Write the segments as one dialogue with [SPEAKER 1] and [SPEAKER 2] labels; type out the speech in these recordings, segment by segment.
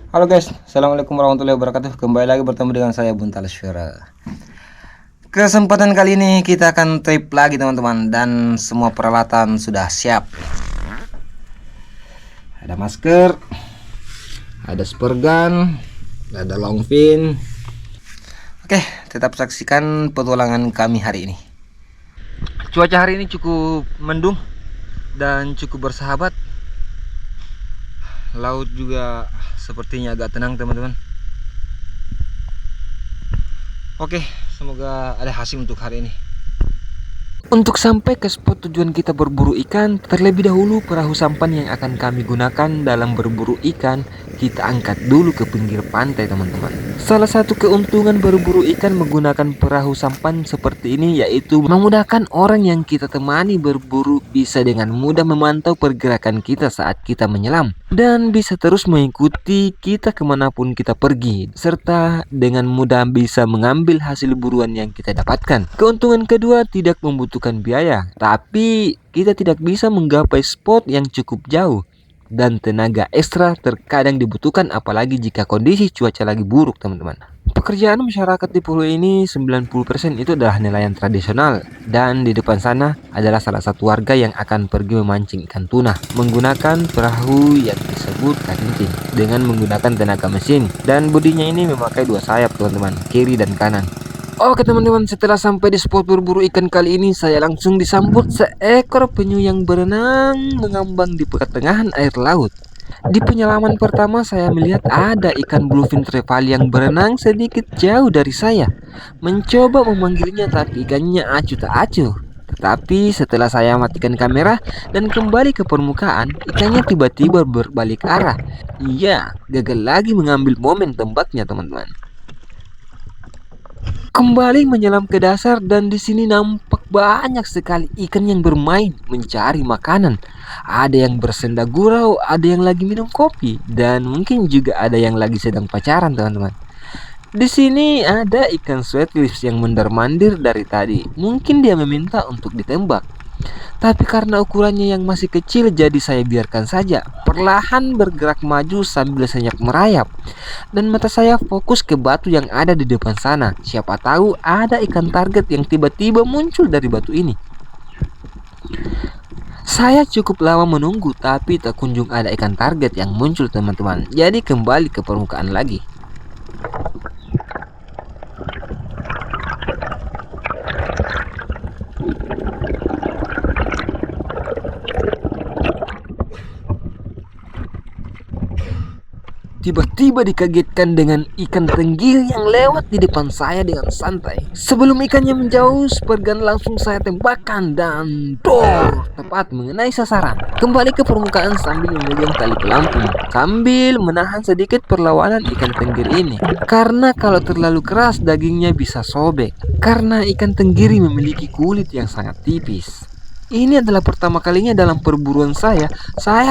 [SPEAKER 1] Halo guys, assalamualaikum warahmatullahi wabarakatuh. Kembali lagi bertemu dengan saya Buntal Syura. Kesempatan kali ini kita akan trip lagi teman-teman, dan semua peralatan sudah siap. Ada masker, ada spur gun, ada long fin. Oke, tetap saksikan petualangan kami hari ini. Cuaca hari ini cukup mendung dan cukup bersahabat. Laut juga sepertinya agak tenang teman-teman. Oke, semoga ada hasil untuk hari ini. Untuk sampai ke spot tujuan kita berburu ikan, terlebih dahulu perahu sampan yang akan kami gunakan dalam berburu ikan kita angkat dulu ke pinggir pantai teman-teman. Salah satu keuntungan berburu ikan menggunakan perahu sampan seperti ini yaitu memudahkan orang yang kita temani berburu bisa dengan mudah memantau pergerakan kita saat kita menyelam, dan bisa terus mengikuti kita kemanapun kita pergi, serta dengan mudah bisa mengambil hasil buruan yang kita dapatkan. Keuntungan kedua, tidak membutuhkan biaya, tapi kita tidak bisa menggapai spot yang cukup jauh, dan tenaga ekstra terkadang dibutuhkan apalagi jika kondisi cuaca lagi buruk teman-teman. Pekerjaan masyarakat di pulau ini 90% itu adalah nelayan tradisional, dan di depan sana adalah salah satu warga yang akan pergi memancing ikan tuna menggunakan perahu yang disebut katinting dengan menggunakan tenaga mesin, dan bodinya ini memakai dua sayap teman-teman, kiri dan kanan. Oke teman-teman, setelah sampai di spot berburu ikan kali ini, saya langsung disambut seekor penyu yang berenang mengambang di pertengahan air laut. Di penyelaman pertama saya melihat ada ikan bluefin trevally yang berenang sedikit jauh dari saya. Mencoba memanggilnya tapi ikannya acuh tak acuh. Tetapi setelah saya matikan kamera dan kembali ke permukaan, ikannya tiba-tiba berbalik arah. Iya, gagal lagi mengambil momen tembaknya teman-teman. Kembali menyelam ke dasar, dan di sini nampak banyak sekali ikan yang bermain mencari makanan. Ada yang bersenda gurau, ada yang lagi minum kopi, dan mungkin juga ada yang lagi sedang pacaran teman-teman. Di sini ada ikan sweetlips yang mondar-mandir dari tadi. Mungkin dia meminta untuk ditembak. Tapi karena ukurannya yang masih kecil, jadi saya biarkan saja. Perlahan bergerak maju sambil senyap merayap, dan mata saya fokus ke batu yang ada di depan sana. Siapa tahu ada ikan target yang tiba-tiba muncul dari batu ini. Saya cukup lama menunggu, tapi tak kunjung ada ikan target yang muncul teman-teman. Jadi kembali ke permukaan lagi. Tiba-tiba dikagetkan dengan ikan tenggiri yang lewat di depan saya dengan santai. Sebelum ikannya menjauh, spurgun langsung saya tembakkan dan dor, tepat mengenai sasaran. Kembali ke permukaan sambil memegang tali pelampung, sambil menahan sedikit perlawanan ikan tenggiri ini. Karena kalau terlalu keras dagingnya bisa sobek. Karena ikan tenggiri memiliki kulit yang sangat tipis. Ini adalah pertama kalinya dalam perburuan saya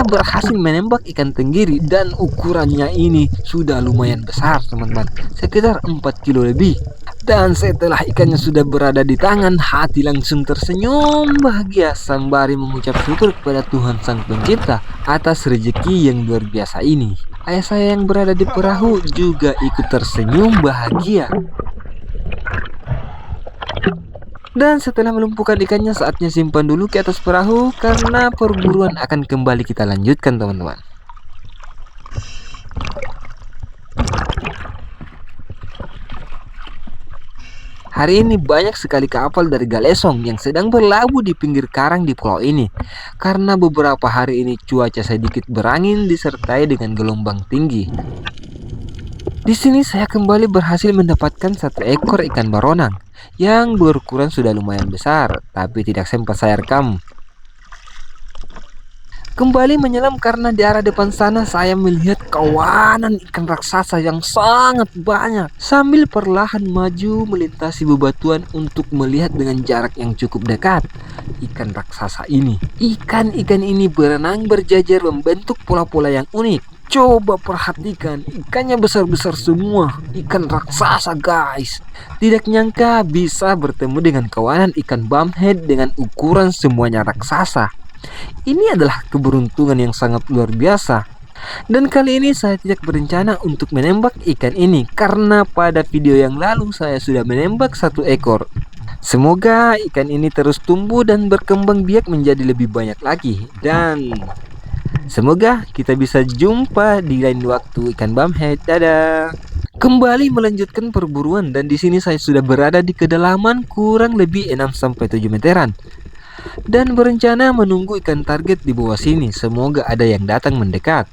[SPEAKER 1] berhasil menembak ikan tenggiri, dan ukurannya ini sudah lumayan besar teman-teman, sekitar 4 kilo lebih. Dan setelah ikannya sudah berada di tangan, hati langsung tersenyum bahagia sembari mengucap syukur kepada Tuhan Sang Pencipta atas rezeki yang luar biasa ini. Ayah saya yang berada di perahu juga ikut tersenyum bahagia. Dan setelah melumpuhkan ikannya, saatnya simpan dulu ke atas perahu karena perburuan akan kembali kita lanjutkan teman-teman. Hari ini banyak sekali kapal dari Galesong yang sedang berlabuh di pinggir karang di pulau ini. Karena beberapa hari ini cuaca sedikit berangin disertai dengan gelombang tinggi. Di sini saya kembali berhasil mendapatkan satu ekor ikan baronang yang berukuran sudah lumayan besar, tapi tidak sempat saya rekam. Kembali menyelam karena di arah depan sana saya melihat kawanan ikan raksasa yang sangat banyak. Sambil perlahan maju melintasi bebatuan untuk melihat dengan jarak yang cukup dekat ikan raksasa ini. Ikan-ikan ini berenang berjajar membentuk pola-pola yang unik. Coba perhatikan, ikannya besar-besar semua. Ikan raksasa guys. Tidak nyangka bisa bertemu dengan kawanan ikan bumhead dengan ukuran semuanya raksasa. Ini adalah keberuntungan yang sangat luar biasa. Dan kali ini saya tidak berencana untuk menembak ikan ini karena pada video yang lalu saya sudah menembak satu ekor. Semoga ikan ini terus tumbuh dan berkembang biak menjadi lebih banyak lagi. Dan semoga kita bisa jumpa di lain waktu ikan bumhead. Dadah. Kembali melanjutkan perburuan dan di sini saya sudah berada di kedalaman kurang lebih 6 sampai 7 meteran. Dan berencana menunggu ikan target di bawah sini. Semoga ada yang datang mendekat.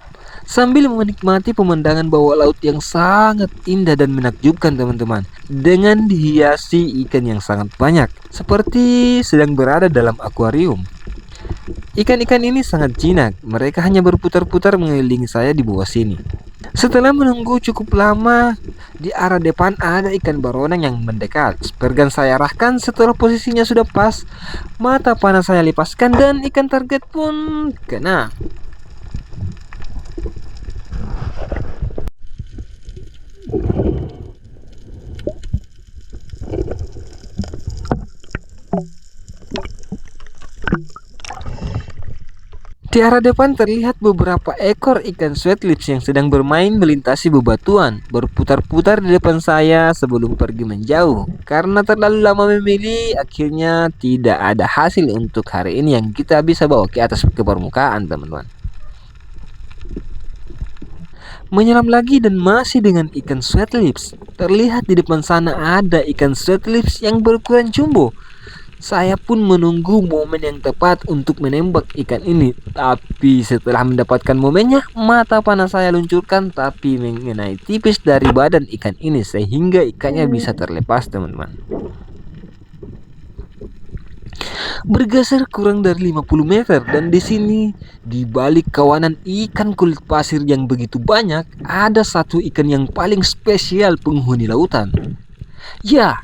[SPEAKER 1] Sambil menikmati pemandangan bawah laut yang sangat indah dan menakjubkan teman-teman. Dengan dihiasi ikan yang sangat banyak. Seperti sedang berada dalam akuarium. Ikan-ikan ini sangat jinak. Mereka hanya berputar-putar mengelilingi saya di bawah sini. Setelah menunggu cukup lama, di arah depan ada ikan baronang yang mendekat. Spear saya arahkan setelah posisinya sudah pas. Mata panah saya lepaskan dan ikan target pun kena. Di arah depan terlihat beberapa ekor ikan sweetlips yang sedang bermain melintasi bebatuan, berputar-putar di depan saya sebelum pergi menjauh. Karena terlalu lama memilih, akhirnya tidak ada hasil untuk hari ini yang kita bisa bawa ke atas ke permukaan, teman-teman. Menyelam lagi dan masih dengan ikan sweetlips. Terlihat di depan sana ada ikan sweetlips yang berukuran jumbo. Saya pun menunggu momen yang tepat untuk menembak ikan ini. Tapi setelah mendapatkan momennya, mata panah saya luncurkan tapi mengenai tipis dari badan ikan ini sehingga ikannya bisa terlepas, teman-teman. Bergeser kurang dari 50 meter dan di sini di balik kawanan ikan kulit pasir yang begitu banyak, ada satu ikan yang paling spesial penghuni lautan. Ya,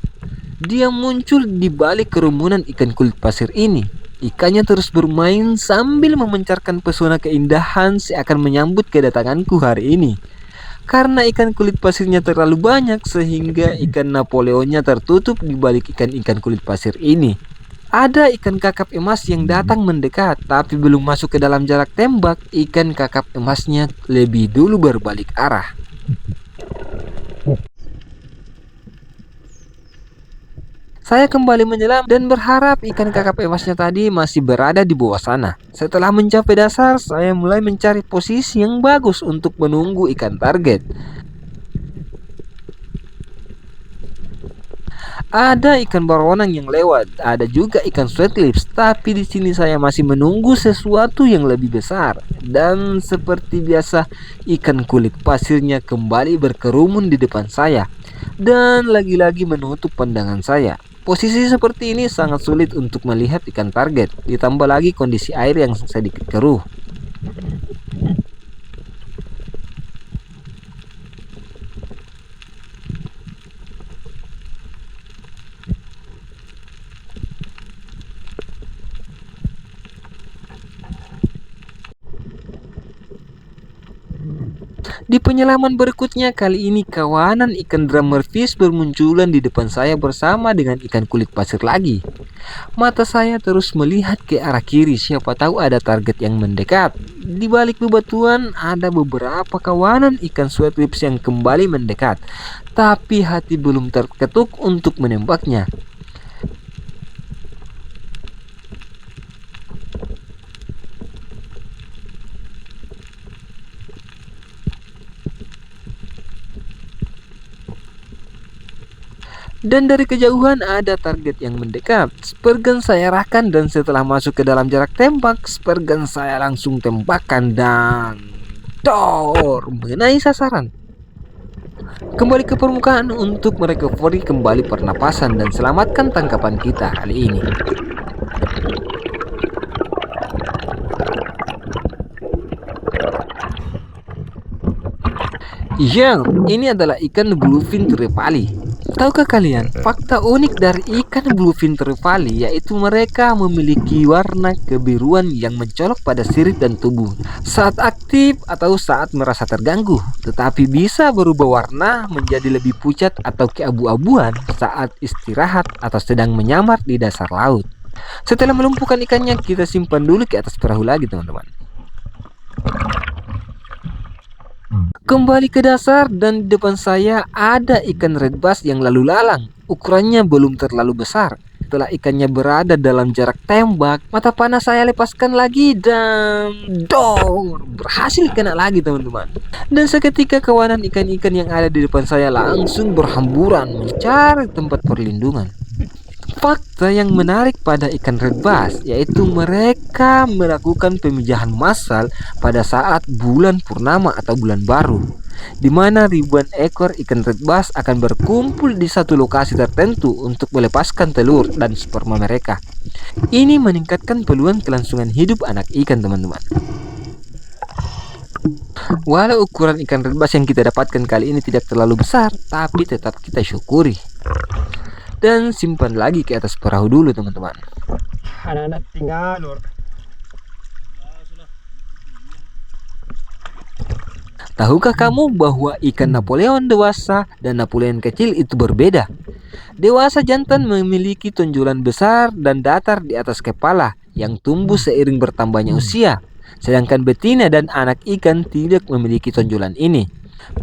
[SPEAKER 1] dia muncul di balik kerumunan ikan kulit pasir ini. Ikannya terus bermain sambil memancarkan pesona keindahan seakan menyambut kedatanganku hari ini. Karena ikan kulit pasirnya terlalu banyak sehingga ikan Napoleonnya tertutup di balik ikan-ikan kulit pasir ini. Ada ikan kakap emas yang datang mendekat, tapi belum masuk ke dalam jarak tembak, ikan kakap emasnya lebih dulu berbalik arah. Saya kembali menyelam dan berharap ikan kakap emasnya tadi masih berada di bawah sana. Setelah mencapai dasar, saya mulai mencari posisi yang bagus untuk menunggu ikan target. Ada ikan baronang yang lewat, ada juga ikan sweetlips, tapi di sini saya masih menunggu sesuatu yang lebih besar. Dan seperti biasa, ikan kulit pasirnya kembali berkerumun di depan saya dan lagi-lagi menutup pandangan saya. Posisi seperti ini sangat sulit untuk melihat ikan target, ditambah lagi kondisi air yang sedikit keruh. Di penyelaman berikutnya kali ini kawanan ikan drummerfish bermunculan di depan saya bersama dengan ikan kulit pasir lagi. Mata saya terus melihat ke arah kiri, siapa tahu ada target yang mendekat. Di balik bebatuan ada beberapa kawanan ikan sweetlips yang kembali mendekat. Tapi hati belum terketuk untuk menembaknya. Dan dari kejauhan ada target yang mendekat. Spear gun saya arahkan dan setelah masuk ke dalam jarak tembak, spear gun saya langsung tembakan dan dor, mengenai sasaran. Kembali ke permukaan untuk merecovery kembali pernapasan dan selamatkan tangkapan kita kali ini. Yang ini adalah ikan bluefin trevally. Tahukah kalian fakta unik dari ikan bluefin trevally, yaitu mereka memiliki warna kebiruan yang mencolok pada sirip dan tubuh saat aktif atau saat merasa terganggu, tetapi bisa berubah warna menjadi lebih pucat atau keabu-abuan saat istirahat atau sedang menyamar di dasar laut. Setelah melumpuhkan ikannya, kita simpan dulu ke atas perahu lagi, teman-teman. Kembali ke dasar dan di depan saya ada ikan red bass yang lalu lalang. Ukurannya belum terlalu besar. Setelah ikannya berada dalam jarak tembak, mata panah saya lepaskan lagi dan dor, berhasil kena lagi teman-teman. Dan seketika kawanan ikan-ikan yang ada di depan saya langsung berhamburan mencari tempat perlindungan. Fakta yang menarik pada ikan red bass yaitu mereka melakukan pemijahan massal pada saat bulan purnama atau bulan baru, di mana ribuan ekor ikan red bass akan berkumpul di satu lokasi tertentu untuk melepaskan telur dan sperma mereka. Ini meningkatkan peluang kelangsungan hidup anak ikan, teman-teman. Walau ukuran ikan red bass yang kita dapatkan kali ini tidak terlalu besar, tapi tetap kita syukuri. Dan simpan lagi ke atas perahu dulu, teman-teman.
[SPEAKER 2] Anak-anak tinggal lor.
[SPEAKER 1] Tahukah kamu bahwa ikan Napoleon dewasa dan Napoleon kecil itu berbeda? Dewasa jantan memiliki tonjolan besar dan datar di atas kepala yang tumbuh seiring bertambahnya usia. Sedangkan betina dan anak ikan tidak memiliki tonjolan ini.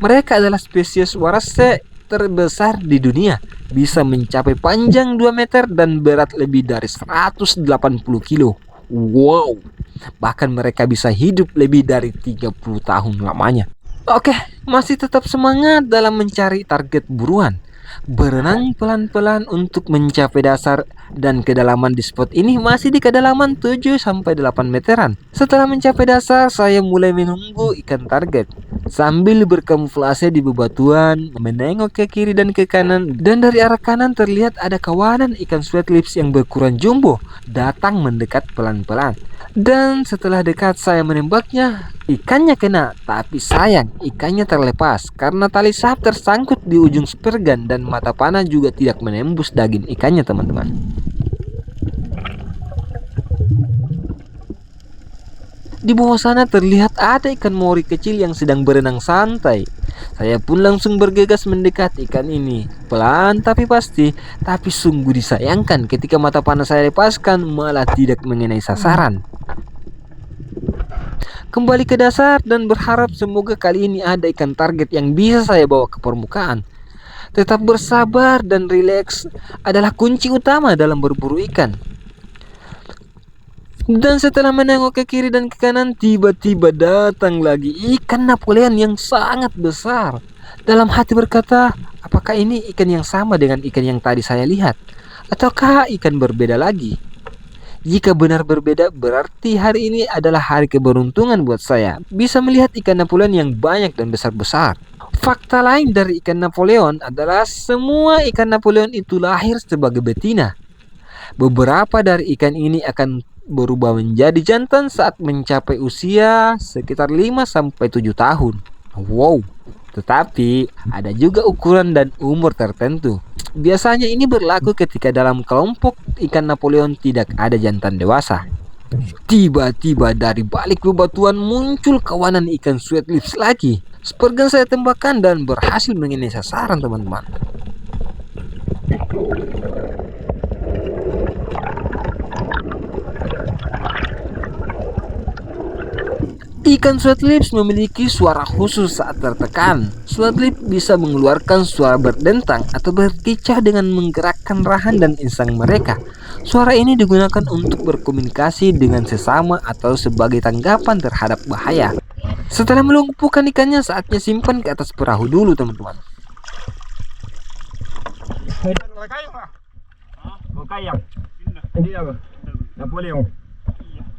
[SPEAKER 1] Mereka adalah spesies warase terbesar di dunia, bisa mencapai panjang 2 meter dan berat lebih dari 180 kilo. Wow, bahkan mereka bisa hidup lebih dari 30 tahun lamanya. Oke, masih tetap semangat dalam mencari target buruan. Berenang pelan-pelan untuk mencapai dasar dan kedalaman di spot ini masih di kedalaman 7-8 meteran. Setelah mencapai dasar, saya mulai menunggu ikan target. Sambil berkamuflase di bebatuan, menengok ke kiri dan ke kanan, dan dari arah kanan terlihat ada kawanan ikan sweat lips yang berukuran jumbo datang mendekat pelan-pelan. Dan setelah dekat saya menembaknya, ikannya kena, tapi sayang ikannya terlepas karena tali sap tersangkut di ujung spurgun dan mata panah juga tidak menembus daging ikannya, teman-teman. Di bawah sana terlihat ada ikan mori kecil yang sedang berenang santai. Saya pun langsung bergegas mendekat ikan ini, pelan tapi pasti. Tapi sungguh disayangkan ketika mata panah saya lepaskan malah tidak mengenai sasaran. Kembali ke dasar dan berharap semoga kali ini ada ikan target yang bisa saya bawa ke permukaan. Tetap bersabar dan rileks adalah kunci utama dalam berburu ikan. Dan setelah menengok ke kiri dan ke kanan, tiba-tiba datang lagi ikan Napoleon yang sangat besar. Dalam hati berkata, apakah ini ikan yang sama dengan ikan yang tadi saya lihat? Ataukah ikan berbeda lagi? Jika benar berbeda, berarti hari ini adalah hari keberuntungan buat saya. Bisa melihat ikan Napoleon yang banyak dan besar-besar. Fakta lain dari ikan Napoleon adalah semua ikan Napoleon itu lahir sebagai betina. Beberapa dari ikan ini akan berubah menjadi jantan saat mencapai usia sekitar 5-7 tahun. Wow, tetapi ada juga ukuran dan umur tertentu. Biasanya ini berlaku ketika dalam kelompok ikan Napoleon tidak ada jantan dewasa. Tiba-tiba dari balik bebatuan muncul kawanan ikan sweat lips lagi. Spurgun saya tembakkan dan berhasil mengenai sasaran, teman-teman. Ikan sweat lips memiliki suara khusus saat tertekan. Sweat lips bisa mengeluarkan suara berdentang atau berkicau dengan menggerakkan rahan dan insang mereka. Suara ini digunakan untuk berkomunikasi dengan sesama atau sebagai tanggapan terhadap bahaya. Setelah melumpuhkan ikannya, saatnya simpan ke atas perahu dulu, teman-teman.
[SPEAKER 2] Napoleon.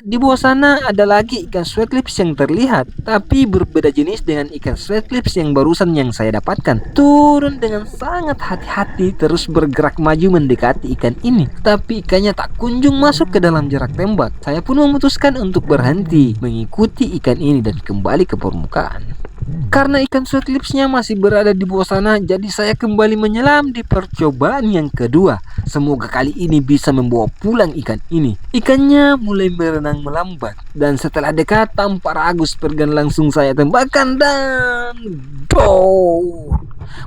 [SPEAKER 1] Di bawah sana ada lagi ikan sweat lips yang terlihat, tapi berbeda jenis dengan ikan sweat lips yang barusan yang saya dapatkan. Turun dengan sangat hati-hati terus bergerak maju mendekati ikan ini, tapi ikannya tak kunjung masuk ke dalam jarak tembak. Saya pun memutuskan untuk berhenti mengikuti ikan ini dan kembali ke permukaan. Karena ikan sweat lipsnya masih berada di bawah sana, jadi saya kembali menyelam di percobaan yang kedua. Semoga kali ini bisa membawa pulang ikan ini. Ikannya mulai berenang melambat, dan setelah dekat tanpa ragu spurgun langsung saya tembakkan dan dor.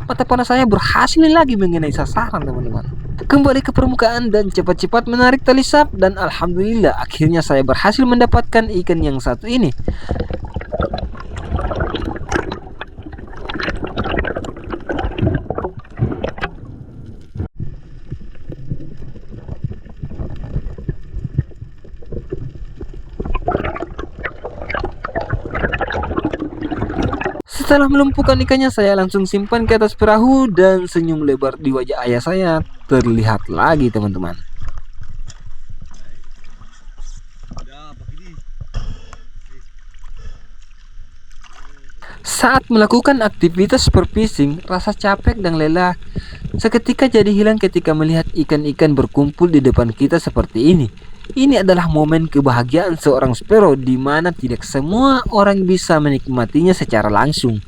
[SPEAKER 1] Mata panah saya berhasil lagi mengenai sasaran, teman-teman. Kembali ke permukaan dan cepat-cepat menarik tali sap, dan alhamdulillah akhirnya saya berhasil mendapatkan ikan yang satu ini. Setelah melumpuhkan ikannya, saya langsung simpan ke atas perahu dan senyum lebar di wajah ayah saya terlihat lagi, teman-teman. Saat melakukan aktivitas superfishing, rasa capek dan lelah seketika jadi hilang ketika melihat ikan-ikan berkumpul di depan kita seperti ini. Ini adalah momen kebahagiaan seorang Spero di mana tidak semua orang bisa menikmatinya secara langsung.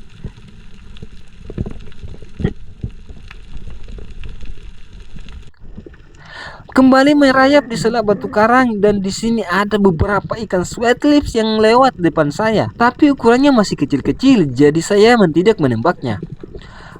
[SPEAKER 1] Kembali merayap di sela batu karang dan di sini ada beberapa ikan sweat lips yang lewat depan saya. Tapi ukurannya masih kecil-kecil, jadi saya tidak menembaknya.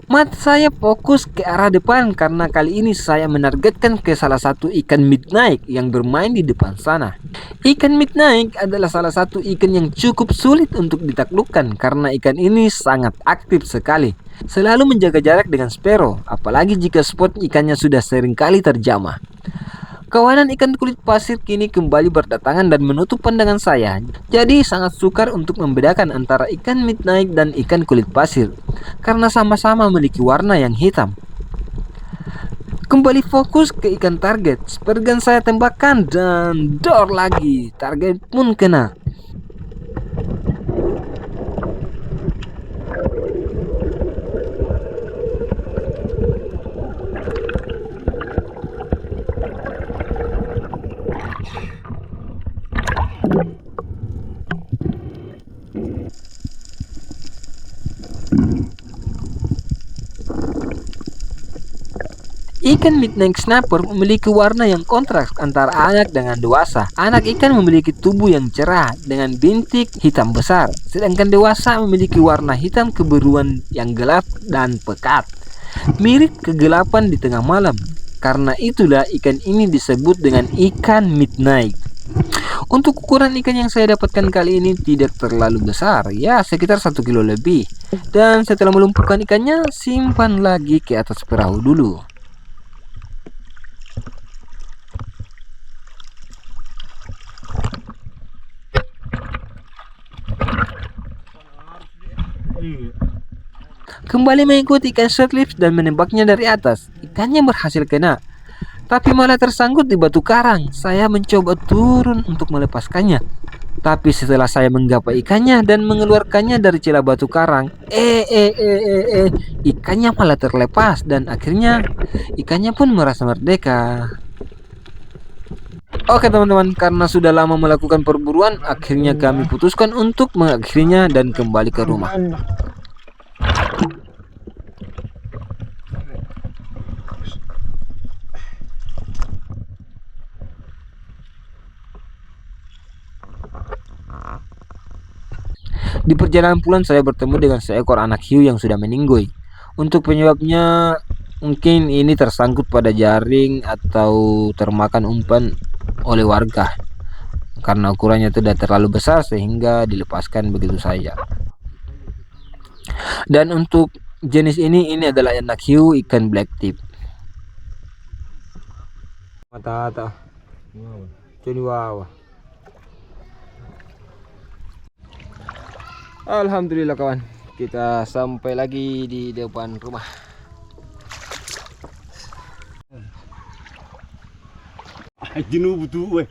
[SPEAKER 1] Mata saya fokus ke arah depan karena kali ini saya menargetkan ke salah satu ikan midnight yang bermain di depan sana. Ikan midnight adalah salah satu ikan yang cukup sulit untuk ditaklukkan karena ikan ini sangat aktif sekali. Selalu menjaga jarak dengan Spero, apalagi jika spot ikannya sudah seringkali terjamah. Kawanan ikan kulit pasir kini kembali berdatangan dan menutup pandangan saya. Jadi sangat sukar untuk membedakan antara ikan midnight dan ikan kulit pasir karena sama-sama memiliki warna yang hitam. Kembali fokus ke ikan target. Spray saya tembakkan dan dor lagi. Target pun kena. Ikan midnight snapper memiliki warna yang kontras antara anak dengan dewasa. Anak ikan memiliki tubuh yang cerah dengan bintik hitam besar, sedangkan dewasa memiliki warna hitam kebiruan yang gelap dan pekat, mirip kegelapan di tengah malam. Karena itulah ikan ini disebut dengan ikan midnight. Untuk ukuran ikan yang saya dapatkan kali ini tidak terlalu besar, ya sekitar 1 kilo lebih. Dan setelah melumpuhkan ikannya, simpan lagi ke atas perahu dulu. Kembali mengikuti ikan short lips dan menembaknya dari atas. Ikannya berhasil kena, tapi malah tersangkut di batu karang. Saya mencoba turun untuk melepaskannya, tapi setelah saya menggapai ikannya dan mengeluarkannya dari celah batu karang, ikannya malah terlepas dan akhirnya ikannya pun merasa merdeka. Oke teman-teman, karena sudah lama melakukan perburuan, akhirnya kami putuskan untuk mengakhirinya dan kembali ke rumah. Di perjalanan pulang saya bertemu dengan seekor anak hiu yang sudah meninggoy. Untuk penyebabnya mungkin ini tersangkut pada jaring atau termakan umpan oleh warga. Karena ukurannya tidak terlalu besar sehingga dilepaskan begitu saja. Dan untuk jenis ini adalah anak hiu ikan black tip. Mata jadi wow. Alhamdulillah kawan, kita sampai lagi di depan rumah.
[SPEAKER 2] Jenuh betul weh.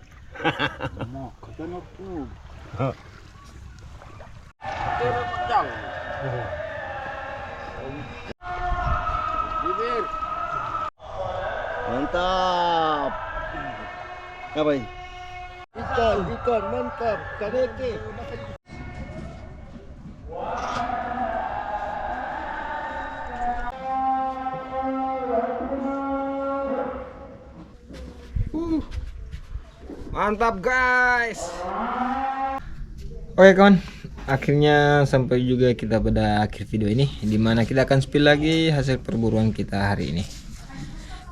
[SPEAKER 2] Mantap. Ngapain? Ikan mantap. Kaneke.
[SPEAKER 1] Mantap guys. Oke kawan, akhirnya sampai juga kita pada akhir video ini, dimana kita akan spill lagi hasil perburuan kita hari ini.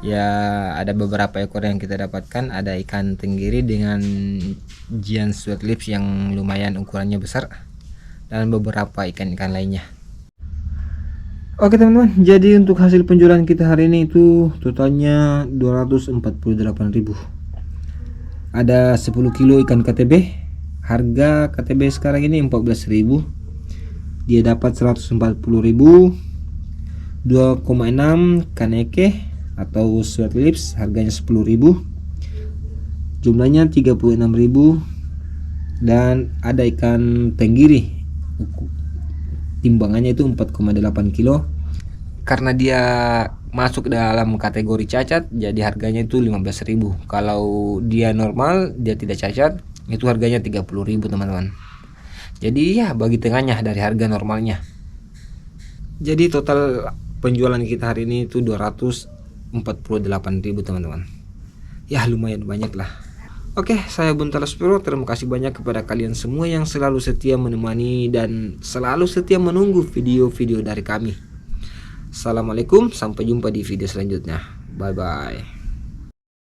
[SPEAKER 1] Ya ada beberapa ekor yang kita dapatkan. Ada ikan tenggiri dengan giant sweat lips yang lumayan ukurannya besar, dan beberapa ikan-ikan lainnya. Oke teman-teman, jadi untuk hasil penjualan kita hari ini itu totalnya 248.000. Ada 10 kilo ikan KTB. Harga KTB sekarang ini 14.000. dia dapat 140.000. 2,6 kaneke atau sweat lips harganya 10.000, jumlahnya 36.000. Dan ada ikan tenggiri, timbangannya itu 4,8 kilo. Karena dia masuk dalam kategori cacat, jadi harganya itu 15.000. Kalau dia normal, dia tidak cacat, itu harganya 30.000 teman-teman. Jadi ya bagi tengahnya dari harga normalnya. Jadi total penjualan kita hari ini itu 248.000 teman-teman. Ya lumayan banyak lah. Oke, saya Buntala Spiro. Terima kasih banyak kepada kalian semua yang selalu setia menemani dan selalu setia menunggu video-video dari kami. Assalamualaikum, sampai jumpa di video selanjutnya. Bye bye.